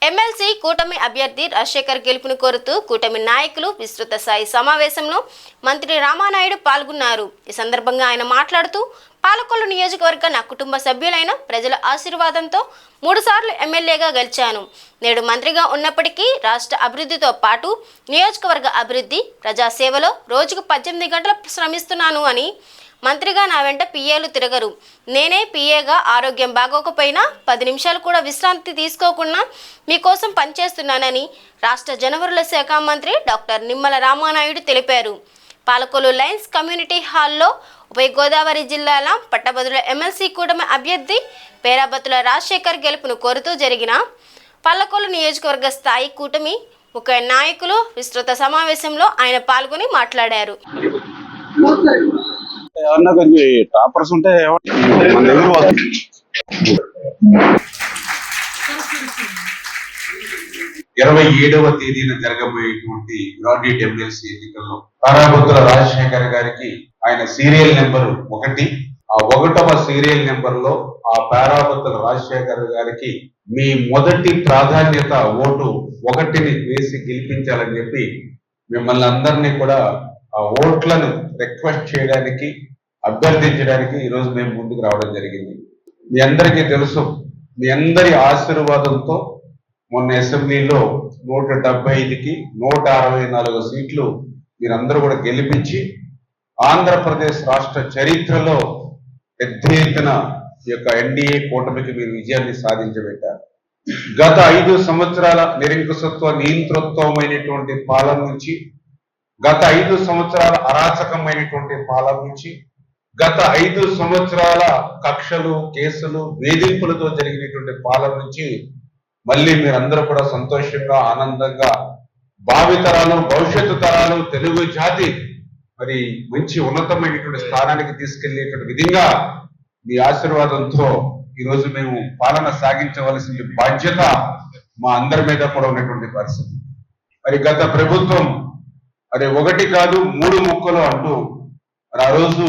MLC కూటమి అభ్యర్థి రాజశేఖర్ గెలుపును కోరుతూ కూటమి నాయకులు విస్తృత స్థాయి సమావేశంలో మంత్రి రామానాయుడు పాల్గొన్నారు. ఈ సందర్భంగా ఆయన మాట్లాడుతూ పాలకొల్లు నియోజకవర్గ నా కుటుంబ సభ్యులైన ప్రజల ఆశీర్వాదంతో 3 సార్లు ఎమ్మెల్యేగా గెలిచాను. నేడు మంత్రిగా ఉన్నప్పటికీ రాష్ట్ర అభివృద్ధితో పాటు నియోజకవర్గ అభివృద్ధి ప్రజాసేవలో రోజుకు 18 గంటలు శ్రమిస్తున్నాను అని, మంత్రిగా నా వెంట పిఏలు తిరగరు. నేనే పిఏగా ఆరోగ్యం బాగోకపోయినా 10 నిమిషాలు కూడా విశ్రాంతి తీసుకోకుండా మీకోసం పనిచేస్తున్నానని రాష్ట్ర జనవరుల శాఖ మంత్రి డాక్టర్ నిమ్మల రామానాయుడు తెలిపారు. పాలకొల్లు లయన్స్ కమ్యూనిటీ హాల్లో ఉభయ గోదావరి జిల్లాల పట్టభద్రుల ఎమ్మెల్సీ కూటమి అభ్యర్థి పేరాబత్తుల రాజశేఖర్ గెలుపును కోరుతూ జరిగిన పాలకొల్లు నియోజకవర్గ స్థాయి కూటమి ముఖ్య నాయకులు విస్తృత సమావేశంలో ఆయన పాల్గొని మాట్లాడారు. ఏమన్నా కొంచెం టాపర్స్ ఉంటే మన దగ్గర 27వ తేదీన జరగబోయేటువంటి గ్రాడ్యుయేట్ ఎమ్మెల్సీ ఎన్నికల్లో పేరాబత్తుల రాజశేఖర్ గారికి ఆయన సీరియల్ నెంబర్ 1, ఆ 1వ సీరియల్ నెంబర్ లో ఆ పేరాబత్తుల రాజశేఖర్ గారికి మీ మొదటి ప్రాధాన్యత ఓటు 1ని వేసి గెలిపించాలని చెప్పి మిమ్మల్ని అందరినీ కూడా ఆ ఓట్లను రిక్వెస్ట్ చేయడానికి, అభ్యర్థించడానికి ఈరోజు మేము ముందుకు రావడం జరిగింది. మీ అందరికీ తెలుసు, మీ అందరి ఆశీర్వాదంతో మొన్న అసెంబ్లీలో 175కి 164 సీట్లు మీరందరూ కూడా గెలిపించి ఆంధ్రప్రదేశ్ రాష్ట్ర చరిత్రలో పెద్ద ఎత్తున ఈ యొక్క ఎన్డీఏ కూటమికి మీరు విజయాన్ని సాధించబెట్టారు. గత 5 సంవత్సరాల నిరంకుశత్వ నియంతృత్వమైనటువంటి పాలన నుంచి, గత 5 సంవత్సరాల అరాచకమైనటువంటి పాలన నుంచి, గత 5 సంవత్సరాల కక్షలు, కేసులు, వేధింపులతో జరిగినటువంటి పాలన నుంచి మళ్ళీ మీరందరూ కూడా సంతోషంగా, ఆనందంగా భావితరాలు, భవిష్యత్తు తరాలు, తెలుగు జాతి మరి మంచి ఉన్నతమైనటువంటి స్థానానికి తీసుకెళ్లేటువంటి విధంగా మీ ఆశీర్వాదంతో ఈరోజు మేము పాలన సాగించవలసిన బాధ్యత మా అందరి మీద కూడా ఉన్నటువంటి పరిస్థితి. మరి గత ప్రభుత్వం మరి 1 కాదు 3 ముక్కలు అంటూ మరి ఆ రోజు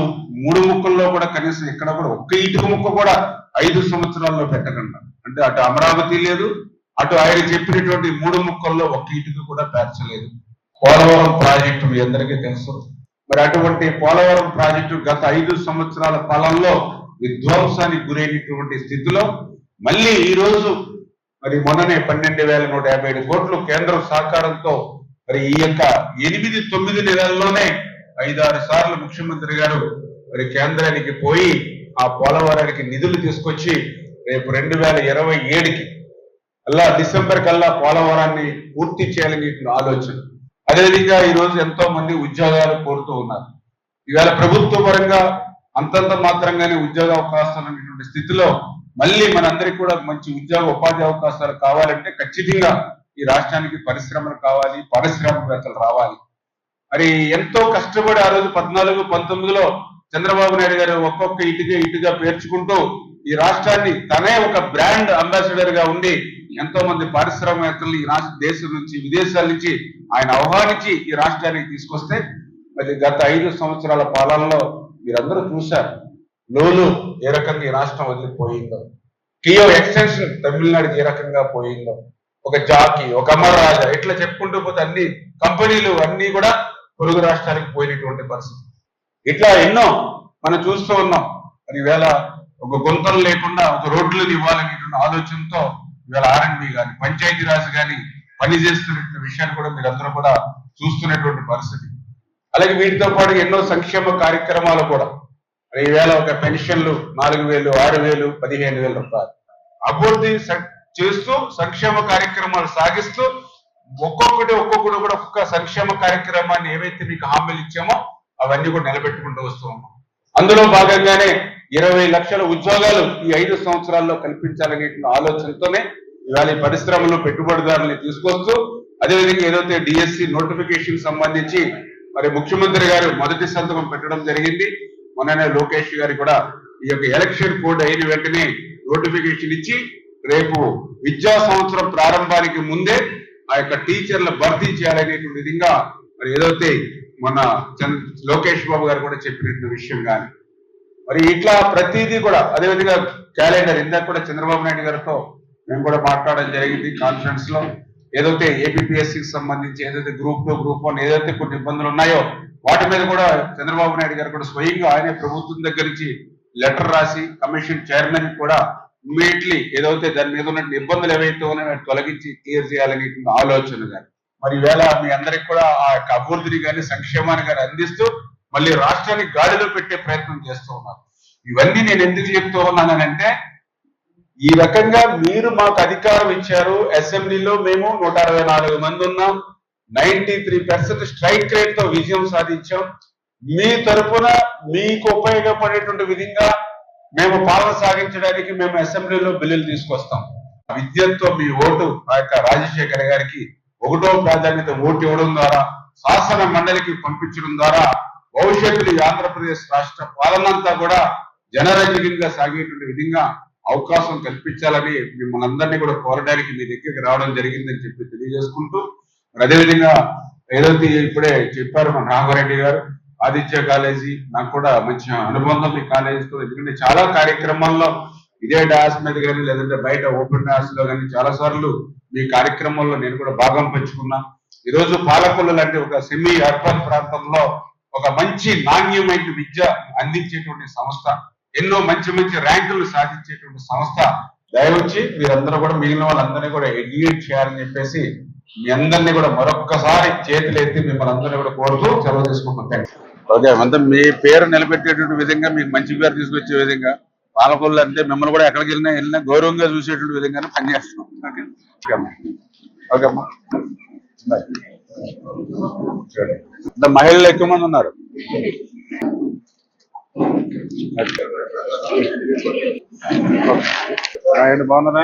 3 ముక్కల్లో కూడా కనీసం ఎక్కడ కూడా ఒక్క ఇటుక ముక్క కూడా 5 సంవత్సరాల్లో పెట్టకుండా, అంటే అటు అమరావతి లేదు, అటు ఆయన చెప్పినటువంటి 3 ముక్కల్లో ఒక్క ఇటుక కూడా పేర్చలేదు. పోలవరం ప్రాజెక్టు మీ అందరికీ తెలుసు. మరి అటువంటి పోలవరం ప్రాజెక్టు గత 5 సంవత్సరాల పాలనలో విధ్వంసానికి గురైనటువంటి స్థితిలో మళ్ళీ ఈ రోజు మరి మొన్ననే 12,157 కోట్లు కేంద్రం సహకారంతో మరి ఈ యొక్క 8-9 నెలల్లోనే 5-6 సార్లు ముఖ్యమంత్రి గారు మరి కేంద్రానికి పోయి ఆ పోలవరానికి నిధులు తీసుకొచ్చి రేపు 2027కి అలా డిసెంబర్ కల్లా పోలవరాన్ని పూర్తి చేయాలని ఆలోచన. అదేవిధంగా ఈ రోజు ఎంతో మంది ఉద్యోగాలు కోరుతూ ఉన్నారు. ఇవాళ ప్రభుత్వ పరంగా అంతంత మాత్రంగానే ఉద్యోగ అవకాశాలు అనేటువంటి స్థితిలో మళ్ళీ మనందరికీ కూడా మంచి ఉద్యోగ ఉపాధి అవకాశాలు కావాలంటే ఖచ్చితంగా ఈ రాష్ట్రానికి పరిశ్రమలు కావాలి, పారిశ్రామికవేత్తలు రావాలి. మరి ఎంతో కష్టపడి ఆ రోజు 14-19లో చంద్రబాబు నాయుడు గారు ఒక్కొక్క ఇటుగా పేర్చుకుంటూ ఈ రాష్ట్రాన్ని తనే ఒక బ్రాండ్ అంబాసిడర్ గా ఉండి ఎంతో మంది పారిశ్రామికవేత్తలు ఈ రాష్ట్ర దేశం నుంచి, విదేశాల నుంచి ఆయన ఆహ్వానించి ఈ రాష్ట్రానికి తీసుకొస్తే మరి గత 5 సంవత్సరాల పాలనలో మీరందరూ చూశారు లోలు ఏ రకంగా ఈ రాష్ట్రం వదిలిపోయిందో, కియో ఎక్స్టెన్షన్ తమిళనాడుకి ఏ రకంగా పోయిందో, ఒక జాకీ, ఒక అమర్ రాజా ఇట్లా చెప్పుకుంటూ పోతే అన్ని కంపెనీలు అన్ని కూడా పొరుగు రాష్ట్రానికి పోయినటువంటి పరిస్థితి. ఇట్లా ఎన్నో మనం చూస్తూ ఉన్నాం. మరి ఈవేళ ఒక గుంతలు లేకుండా ఒక రోడ్లను ఇవ్వాలనేటువంటి ఆలోచనతో ఇవాళ R&B కానీ పంచాయతీరాజ్ కానీ పనిచేస్తున్నటువంటి విషయాన్ని కూడా మీరందరూ కూడా చూస్తున్నటువంటి పరిస్థితి. అలాగే వీటితో పాటు ఎన్నో సంక్షేమ కార్యక్రమాలు కూడా ఈవేళ ఒక పెన్షన్లు 4,000, 6,000, 15,000 రూపాయలు అభివృద్ధి చేస్తూ సంక్షేమ కార్యక్రమాలు సాగిస్తూ ఒక్కొక్కటి కూడా ఒక్కొక్క సంక్షేమ కార్యక్రమాన్ని ఏవైతే మీకు హామీలు ఇచ్చామో అవన్నీ కూడా నిలబెట్టుకుంటూ వస్తూ ఉన్నాం. అందులో భాగంగానే 20 లక్షల ఉద్యోగాలు ఈ 5 సంవత్సరాల్లో కల్పించాలనే ఆలోచనతోనే ఇవాళ ఈ పరిశ్రమలు, పెట్టుబడిదారుల్ని తీసుకొస్తూ అదేవిధంగా ఏదైతే డిఎస్సి నోటిఫికేషన్ సంబంధించి మరి ముఖ్యమంత్రి గారు మొదటి సంతకం పెట్టడం జరిగింది. మొన్ననే లోకేష్ గారు కూడా ఈ యొక్క ఎలక్షన్ కోడ్ అయిన వెంటనే నోటిఫికేషన్ ఇచ్చి రేపు విద్యా సంవత్సరం ప్రారంభానికి ముందే ఆ యొక్క టీచర్ల భర్తీ చేయాలనేటువంటి విధంగా మరి ఏదైతే మన లోకేష్ బాబు గారు కూడా చెప్పినటువంటి విషయం కానీ మరి ఇట్లా ప్రతిదీ కూడా అదేవిధంగా క్యాలెండర్ ఇందాక కూడా చంద్రబాబు నాయుడు గారితో మేము కూడా మాట్లాడడం జరిగింది కాన్ఫరెన్స్ లో. ఏదైతే ఏపీఎస్సికి సంబంధించి ఏదైతే గ్రూప్ 2, గ్రూప్ 1 ఏదైతే కొన్ని ఇబ్బందులు ఉన్నాయో వాటి మీద కూడా చంద్రబాబు నాయుడు గారు కూడా స్వయంగా ఆయనే ప్రభుత్వం దగ్గర నుంచి లెటర్ రాసి కమిషన్ చైర్మన్ కూడా ఇమ్మీడియట్లీ ఏదైతే దాని మీద ఉన్న ఇబ్బందులు ఏవైతే ఉన్నాయో తొలగించి క్లియర్ చేయాలనేటువంటి ఆలోచన గారు. మరి ఈవేళ మీ అందరికి కూడా ఆ యొక్క అభివృద్ధిని కానీ సంక్షేమాన్ని కానీ అందిస్తూ మళ్ళీ రాష్ట్రాన్ని గాడిలో పెట్టే ప్రయత్నం చేస్తూ ఉన్నారు. ఇవన్నీ నేను ఎందుకు చెప్తూ ఉన్నానంటే ఈ రకంగా మీరు మాకు అధికారం ఇచ్చారు. అసెంబ్లీలో మేము 164 మంది ఉన్నాం. 93% స్ట్రైక్ రేట్ తో విజయం సాధించాం. మీ తరఫున మీకు ఉపయోగపడేటువంటి విధంగా మేము పాలన సాగించడానికి మేము అసెంబ్లీలో బిల్లులు తీసుకొస్తాం. విద్యతో మీ ఓటు ఆ యొక్క రాజశేఖర్ గారికి 1వ ప్రాధాన్యత ఓటు ఇవ్వడం ద్వారా శాసన మండలికి పంపించడం ద్వారా భవిష్యత్తులో ఆంధ్రప్రదేశ్ రాష్ట్ర పాలనంతా కూడా జనరంజకంగా సాగేటువంటి విధంగా అవకాశం కల్పించాలని మిమ్మల్ని అందరినీ కూడా కోరడానికి మీ దగ్గరికి రావడం జరిగిందని చెప్పి తెలియజేసుకుంటూ, అదేవిధంగా ఏదైతే ఇప్పుడే చెప్పారు మన రాఘవరెడ్డి గారు, ఆదిత్య కాలేజీ నాకు కూడా మంచి అనుబంధం ఈ కాలేజీతో. ఎందుకంటే చాలా కార్యక్రమాల్లో ఇదే డాస్ మీద కానీ లేదంటే బయట ఓపెన్ డాస్ లో కానీ చాలా సార్లు మీ కార్యక్రమంలో నేను కూడా భాగం పంచుకున్నా. ఈరోజు పాలకొల్లు లాంటి ఒక సెమీ అర్బన్ ప్రాంతంలో ఒక మంచి నాణ్యమైన విద్య అందించేటువంటి సంస్థ, ఎన్నో మంచి మంచి ర్యాంకులు సాధించేటువంటి సంస్థ. దయవచ్చి మీరందరూ కూడా మిగిలిన వాళ్ళందరినీ కూడా ఎడ్యుకేట్ చేయాలని చెప్పేసి మీ అందరినీ కూడా మరొక్కసారి చేతులు ఎత్తి మిమ్మల్ని అందరినీ కూడా కోరుతూ సెలవు తీసుకుంటాం. ఓకే, అంతా మీ పేరు నిలబెట్టేటువంటి విధంగా, మీకు మంచి పేరు తీసుకొచ్చే విధంగా, పాలకొల్లు అంటే మిమ్మల్ని కూడా ఎక్కడికి వెళ్ళినా గౌరవంగా చూసేటువంటి విధంగానే పనిచేస్తున్నాం. ఓకే అమ్మా. మహిళలు ఎక్కువ మంది ఉన్నారు. బాగున్నారా?